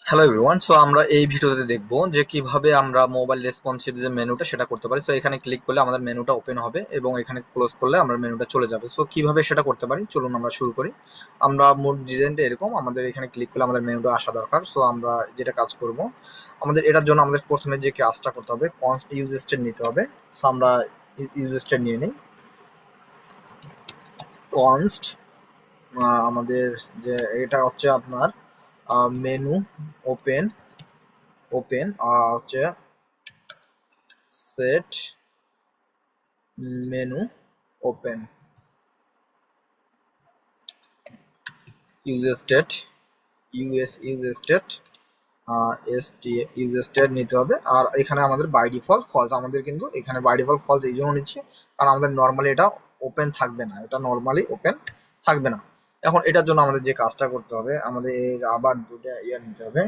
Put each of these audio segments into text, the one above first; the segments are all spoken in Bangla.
Hello everyone. সো আমরা এই ভিডিওতে দেখব যে কিভাবে আমরা মোবাইল রেসপন্সিভ যে মেনুটা সেটা করতে পারি। সো এখানে ক্লিক করলে আমাদের মেনুটা ওপেন হবে এবং এখানে ক্লোজ করলে আমরা মেনুটা চলে যাবে। সো কিভাবে সেটা করতে পারি চলুন আমরা শুরু করি। আমরা মোড ডিজাইনটা এরকম, আমাদের এখানে ক্লিক করলে আমাদের মেনুটা আসা দরকার। সো আমরা যেটা কাজ করব, আমাদের এটার জন্য আমাদের প্রথমে যে কাজটা করতে হবে কনস্ট ইউজ স্টেট নিতে হবে। সো আমরা ইউজ স্টেট নিয়ে নিই। কনস্ট আমাদের যে এটা হচ্ছে আপনার মেনু ওপেন ওপেন হচ্ছে set menu open use state use state use state নিতে হবে। আর এখানে আমাদের বাই ডিফল্ট ফলস, আমাদের কিন্তু এখানে বাই ডিফল্ট ফলস এই জন্য নিচ্ছি কারণ আমাদের নর্মালি এটা ওপেন থাকবে না, এটা নর্মালি ওপেন থাকবে না। এখন এটার জন্য আমাদের যে কাজটা করতে হবে, আমাদের আবার দুটা নিতে হবে,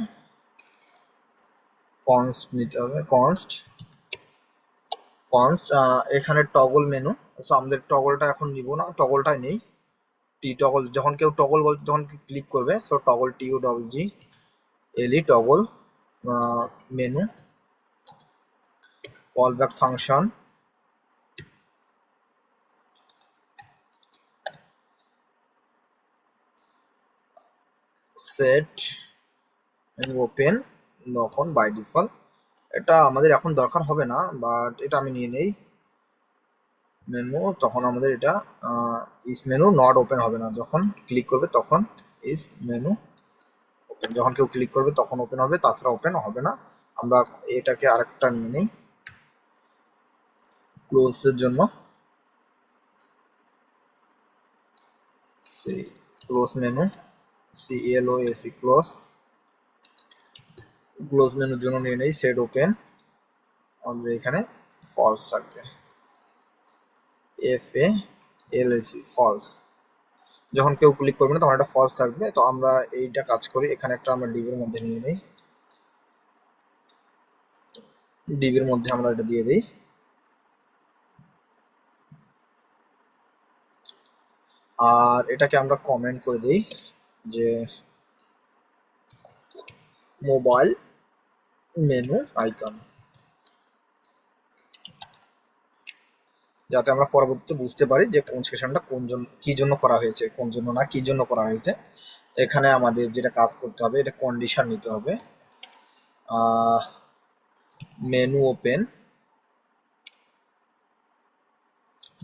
কনস্ট নিতে হবে। কনস্ট এখানে টগল মেনু। আমাদের টগলটা এখন নিব না, টগলটাই নেই। টি টগল, যখন কেউ টগল বলতে যখন ক্লিক করবে, so toggle TOGGLE toggle menu call back function set menu open তখন বাই ডিফল্ট। এটা আমাদের এখন দরকার হবে না, বাট এটা আমি নিয়ে নেই। মেনু তখন আমাদের এটা ইস মেনু নট ওপেন হবে না, যখন ক্লিক করবে তখন ইস মেনু ওপেন, যখন কেউ ক্লিক করবে তখন ওপেন হবে, তাছাড়া ওপেন হবে না। আমরা এটাকে আরেকটা নিয়ে নেই ক্লোজের জন্য। সেই close menu CLOSE close, close মেনুর জন্য নিয়ে নেই সেট ওপেন। আমাদের এখানে ফলস থাকবে, FALSE ফলস, যখন কেউ ক্লিক করবে না তখন একটা ফলস থাকবে। তো আমরা এইটা কাজ করি, এখানে একটা আমরা ডিবির মধ্যে নিয়ে নেই, ডিবির মধ্যে আমরা এটা দিয়ে দিই। আর এটাকে আমরা কমেন্ট করে দিই যে মোবাইল মেনু আইকন, যাতে আমরা পরবর্তীতে বুঝতে পারি যে কোন সেশনটা কোন জন্য কি জন্য করা হয়েছে, কোন জন্য না কি জন্য করা হয়েছে। এখানে আমাদের যেটা কাজ করতে হবে, এটা কন্ডিশন নিতে হবে। মেনু ওপেন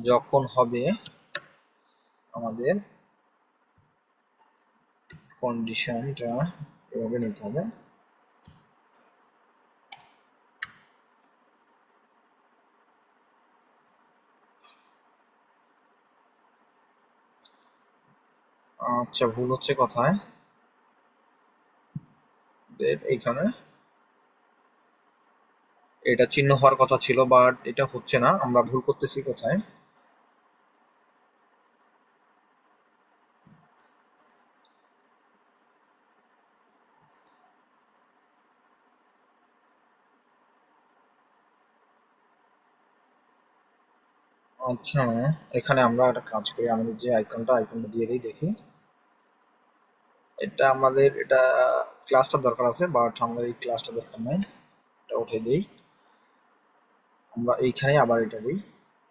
যখন হবে আমাদের কন্ডিশনটা এভাবে নিতে হবে। আচ্ছা, ভুল হচ্ছে কথায়, এইখানে এটা চিহ্ন হওয়ার কথা ছিল, বাট এটা হচ্ছে না, আমরা ভুল করতেছি কোথায়। আচ্ছা, এখানে আমরা একটা কাজ করি, আমাদের যে আইকনটা দিয়ে দিই, দেখি। এটা আমাদের এটা ক্লাসটা দরকার আছে, বাট আমাদের এই ক্লাসটা দরকার নাই, এটা উঠে দিই। আমরা এইখানে আবার এটা দিই,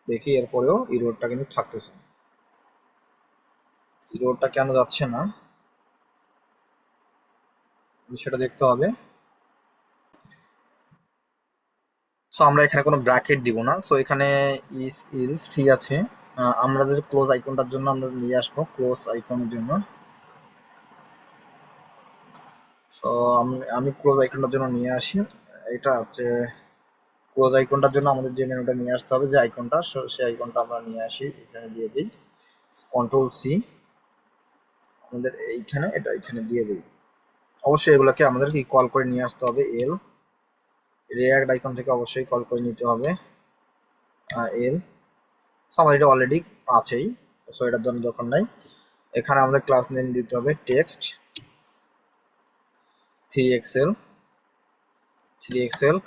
দেখি এরপরেও ইরোরটা কিন্তু থাকতেছে। ইরোরটা কেন যাচ্ছে না সেটা দেখতে হবে। সো আমরা এখানে কোনো ব্র্যাকেট দিব না, সো এখানে ইজ ঠিক আছে। আমাদের ক্লোজ আইকনটার জন্য আমরা নিয়ে আসবো ক্লোজ আইকনের জন্য। সো আমি ক্লোজ আইকনটার জন্য নিয়ে আসি। এটা হচ্ছে ক্লোজ আইকনটার জন্য আমাদের যে মেনুটা নিয়ে আসতে হবে, যে আইকনটা, সেই আইকনটা আমরা নিয়ে আসি, এখানে দিয়ে দিই Ctrl+C। আমাদের এইখানে এটা এখানে দিয়ে দিই। অবশ্যই এগুলোকে আমাদের কি কল করে নিয়ে আসতে হবে, রিয়াক্ট আইকন থেকে অবশ্যই কল করে নিতে হবে এল। আমার এটা অলরেডি আছেই, সো এটার জন্য দরকার নাই। এখানে আমাদের ক্লাস নেম দিতে হবে টেক্সট 3XL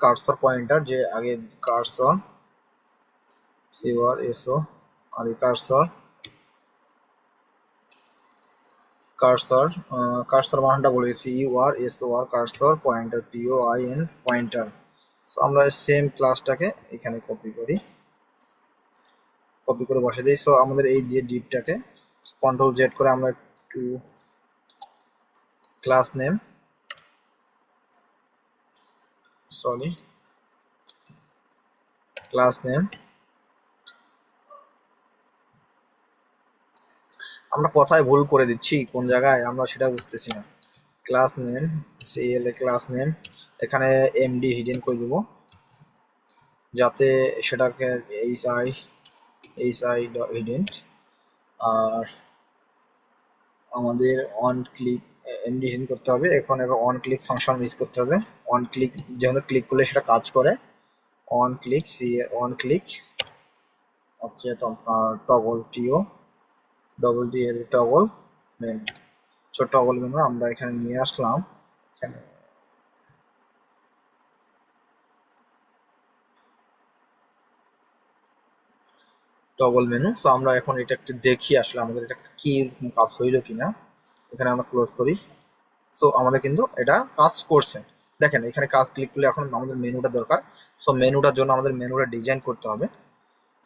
কার্সর পয়েন্টার, যে আগে কার্সর CORSO আর কার্সর কার্সর, কার্সর বানানটা বলেছি CURSOR, cursor, pointer POIN, pointer. So আমরা সেম ক্লাসটাকে এখানে কপি করে বসে দিই। সো আমাদের এই যে ডিপটাকে কন্ট্রোল জেড করে আমরা একটু class name, sorry class name, আমরা কথায় ভুল করে দিচ্ছি কোন জায়গায় আমরা সেটা বুঝতেছি না। Class name, CLA class name, এখানে MD হিডেন করে দিব যাতে সেটাকে HI হিডেন। আর আমাদের অন ক্লিক এমডি হিডেন করতে হবে। এখন অন ক্লিক ফাংশন ইউজ করতে হবে। অন ক্লিক যেহেতু ক্লিক করলে সেটা কাজ করে, অন ক্লিক অন ক্লিক হচ্ছে আপনার toggle TOTL toggle menu. So toggle menu আমরা এখানে নিয়ে আসলাম, এখানে টগল মেনু। সো আমরা এখন এটা একটু দেখি আসলে আমাদের এটা কি কাজ হইলো কিনা। এখানে আমরা ক্লোজ করি। সো আমাদের কিন্তু এটা কাজ করছে। দেখেন এখানে কাজ ক্লিক করলে এখন আমাদের মেনুটা দরকার। সো মেনুটার জন্য আমাদের মেনুটা ডিজাইন করতে হবে।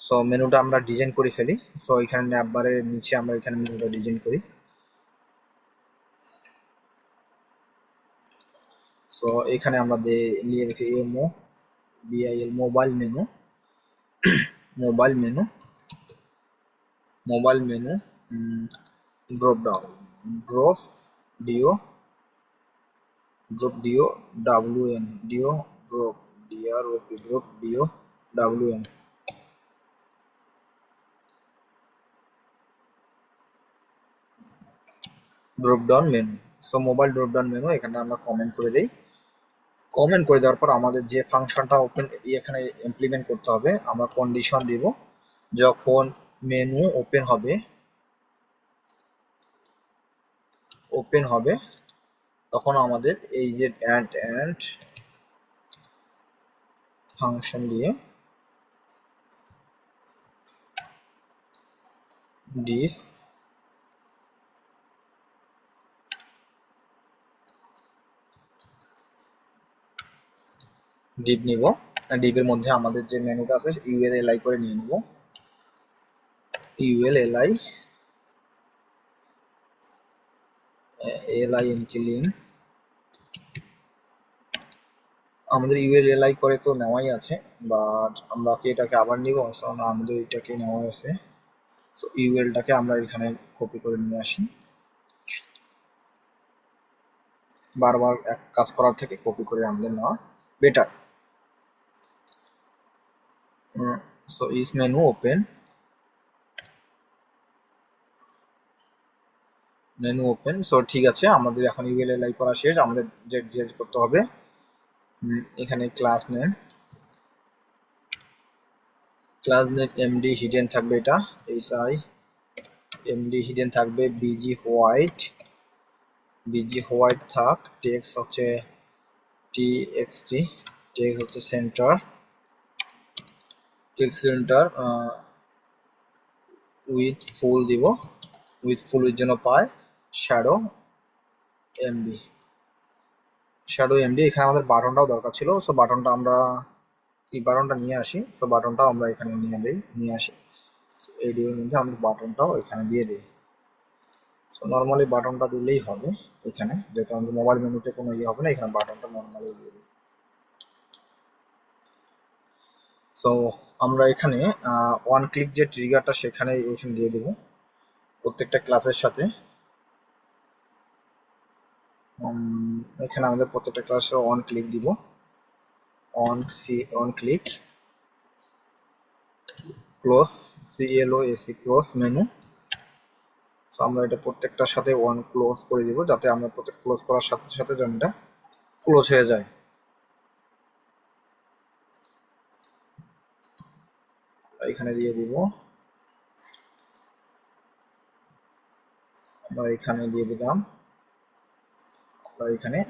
সো মেনুটা আমরা ডিজাইন করে ফেলি। সো এখানে ন্যাপ বারের নিচে আমরা এখানে মেনুটা ডিজাইন করি। সো এখানে আমরা নিয়ে রেখে BIL mobile menu, mobile menu, mobile menu, drop down, drop D O, drop D O WN, D O drop DROP, drop D O WN। Drop down menu. So mobile drop down menu এখানে আমরা কমেন্ট করে দেই। কমেন্ট করে দেওয়ার পর আমাদের যে ফাংশনটা এখানে ইমপ্লিমেন্ট করতে হবে, আমরা কন্ডিশন দিব যখন মেনু ওপেন হবে তখন আমাদের এই যে অ্যান্ড ফাংশন দিয়ে ডিফ নিব। ডিপের মধ্যে আমাদের যে মেনুটা আছে ULLI করে নিয়ে নিব। ULLI লিঙ্ক আমাদের ULLI করে তো নেওয়াই আছে, বাট আমরা কি এটাকে আবার নিব? না, আমাদের এটাকে নেওয়া আছে। সো UL-টাকে আমরা এখানে কপি করে নিয়ে আসি। বারবার এক কাজ করার থেকে কপি করে আমাদের নেওয়া better. So is menu open, so ঠিক আছে, আমাদের এখন ULLI করা শেষ। আমাদের যে করতে হবে এখানে ক্লাস নেম MD হিডেন থাকবে, এটা HI MD হিডেন থাকবে। BG হোয়াইট থাক। টেক্সট হচ্ছে TXT, টেক্সট হচ্ছে সেন্টার, উইথ ফুল দিব, উইথ ফুল এর জন্য পায় শ্যাডো MD, এখানে আমাদের বাটনটাও দরকার ছিল। সো বাটনটা আমরা এই বাটনটা নিয়ে আসি। সো বাটনটাও আমরা এখানে নিয়ে আসি। এই ডিউর মধ্যে আমরা বাটনটাও এখানে দিয়ে দিই। সো নর্মালি বাটনটা দিলেই হবে এখানে, যেহেতু আমাদের মোবাইল মেনুতে কোনো ইয়ে হবে না, এখানে বাটনটা নর্মালি দিয়ে দিই। সো আমরা এখানে ওয়ান ক্লিক যে ট্রিগারটা এখানে দিয়ে দেব প্রত্যেকটা ক্লাসের সাথে। এখানে আমাদের প্রত্যেকটা ক্লাসে অন ক্লিক দিব, on click close, CLOAC close menu. So আমরা এটা প্রত্যেকটার সাথে ওয়ান ক্লোজ করে দিব যাতে আমরা প্রত্যেক ক্লোজ করার সাথে সাথে যেন এটা ক্লোজ হয়ে যায়। এখানে দিয়ে দিব, আমরা এখানে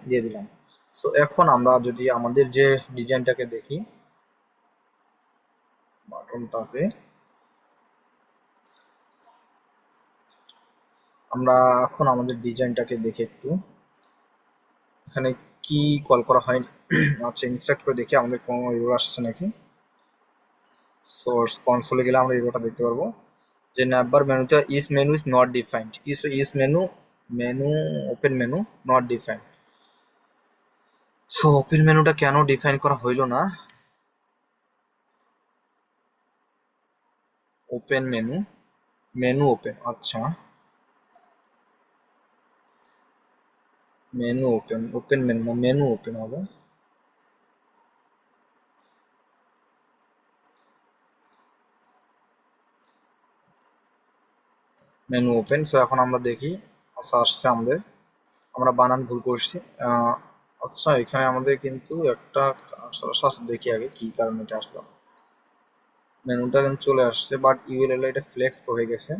দিয়ে দিলাম, সো এখন আমরা যদি আমাদের যে ডিজাইনটাকে দেখি, বাটনটাকে আমরা এখন আমাদের ডিজাইনটাকে দেখে একটু এখানে কি কল করা হয়। আচ্ছা, ইনস্ট্রাক্ট করে দেখি আমাদের কোনো এরর আসছে নাকি। সোর্স কনসোলে গেলে আমরা এররটা দেখতে পারবো যে নাম্বার মেনুতে is menu is not defined, is menu menu open menu not defined. So open মেনুটা কেন ডিফাইন করা হইলো না? ওপেন মেনু, মেনু ওপেন, আচ্ছা মেনু ওপেন, ওপেন মেনু না মেনু ওপেন হবে। Menu open. সো এখন আমরা দেখি। আচ্ছা, আসছে আমাদের, আমরা বানান ভুল করছি। আচ্ছা, এখানে আমাদের কিন্তু একটা দেখি আগে কি কারণে এটা আসলো। মেনুটা কিন্তু চলে আসছে, বাট ইউএলএল এটা ফ্লেক্স হয়ে গেছে।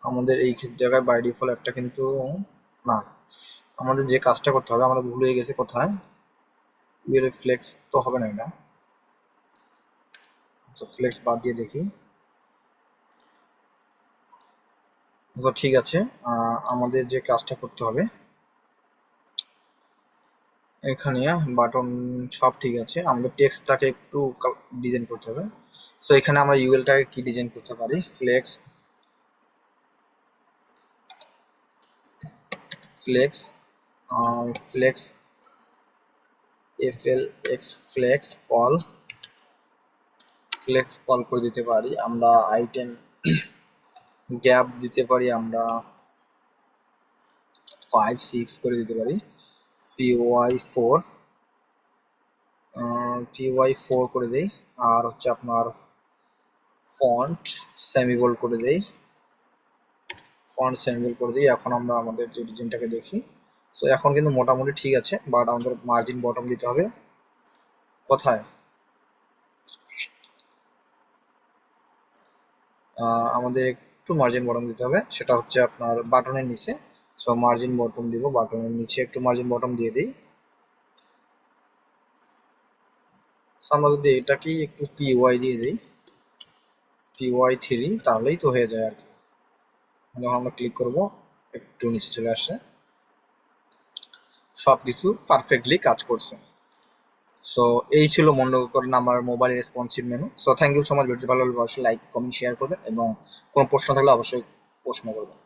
আমাদের এই জায়গায় বাই ডিফল্ট একটা কিন্তু না, আমাদের যে কাজটা করতে হবে আমরা ভুল হয়ে গেছে কোথায়। ইউএলএল ফ্লেক্স তো হবে না এটা। আচ্ছা, ফ্লেক্স বাদ দিয়ে দেখি। আচ্ছা, ঠিক আছে। আমাদের যে কাজটা করতে হবে এখানে বাটন সব ঠিক আছে, আমাদের টেক্সটটাকে একটু ডিজাইন করতে হবে। সো এখানে আমরা ইউএলটাকে কি ডিজাইন করতে পারি, flex flex flex FL X flex call, flex call করে দিতে পারি আমরা। আইটেম গ্যাপ দিতে পারি আমরা 5-6 করে দিতে পারি। PY4 PY4 করে দেই। আর হচ্ছে আপনার ফন্ট সেমিবোল্ড করে দেই, ফন্ট সেমিবোল্ড করে দিই। এখন আমরা আমাদের যে ডিজাইনটাকে দেখি। সো এখন কিন্তু মোটামুটি ঠিক আছে, বাট আমাদের মার্জিন বটম দিতে হবে কোথায়, আমাদের একটু মার্জিন বটম দিতে হবে, সেটা হচ্ছে আপনার বাটনের নিচে। সো মার্জিন বটম দিব, বাটনের নিচে একটু মার্জিন বটম দিয়ে দিই। আমরা যদি এটাকেই একটু পিওয়াই দিয়ে দিই, PY3, তাহলেই তো হয়ে যায় আর কি। যখন আমরা ক্লিক করব একটু নিচে চলে আসে, সবকিছু পারফেক্টলি কাজ করছে। সো এই ছিল মনে করেন আমার mobile responsive menu. So thank you so much. Video ভালো লাগলে অবশ্যই লাইক কমেন্ট শেয়ার করবেন এবং কোনো প্রশ্ন থাকলে অবশ্যই প্রশ্ন করবেন।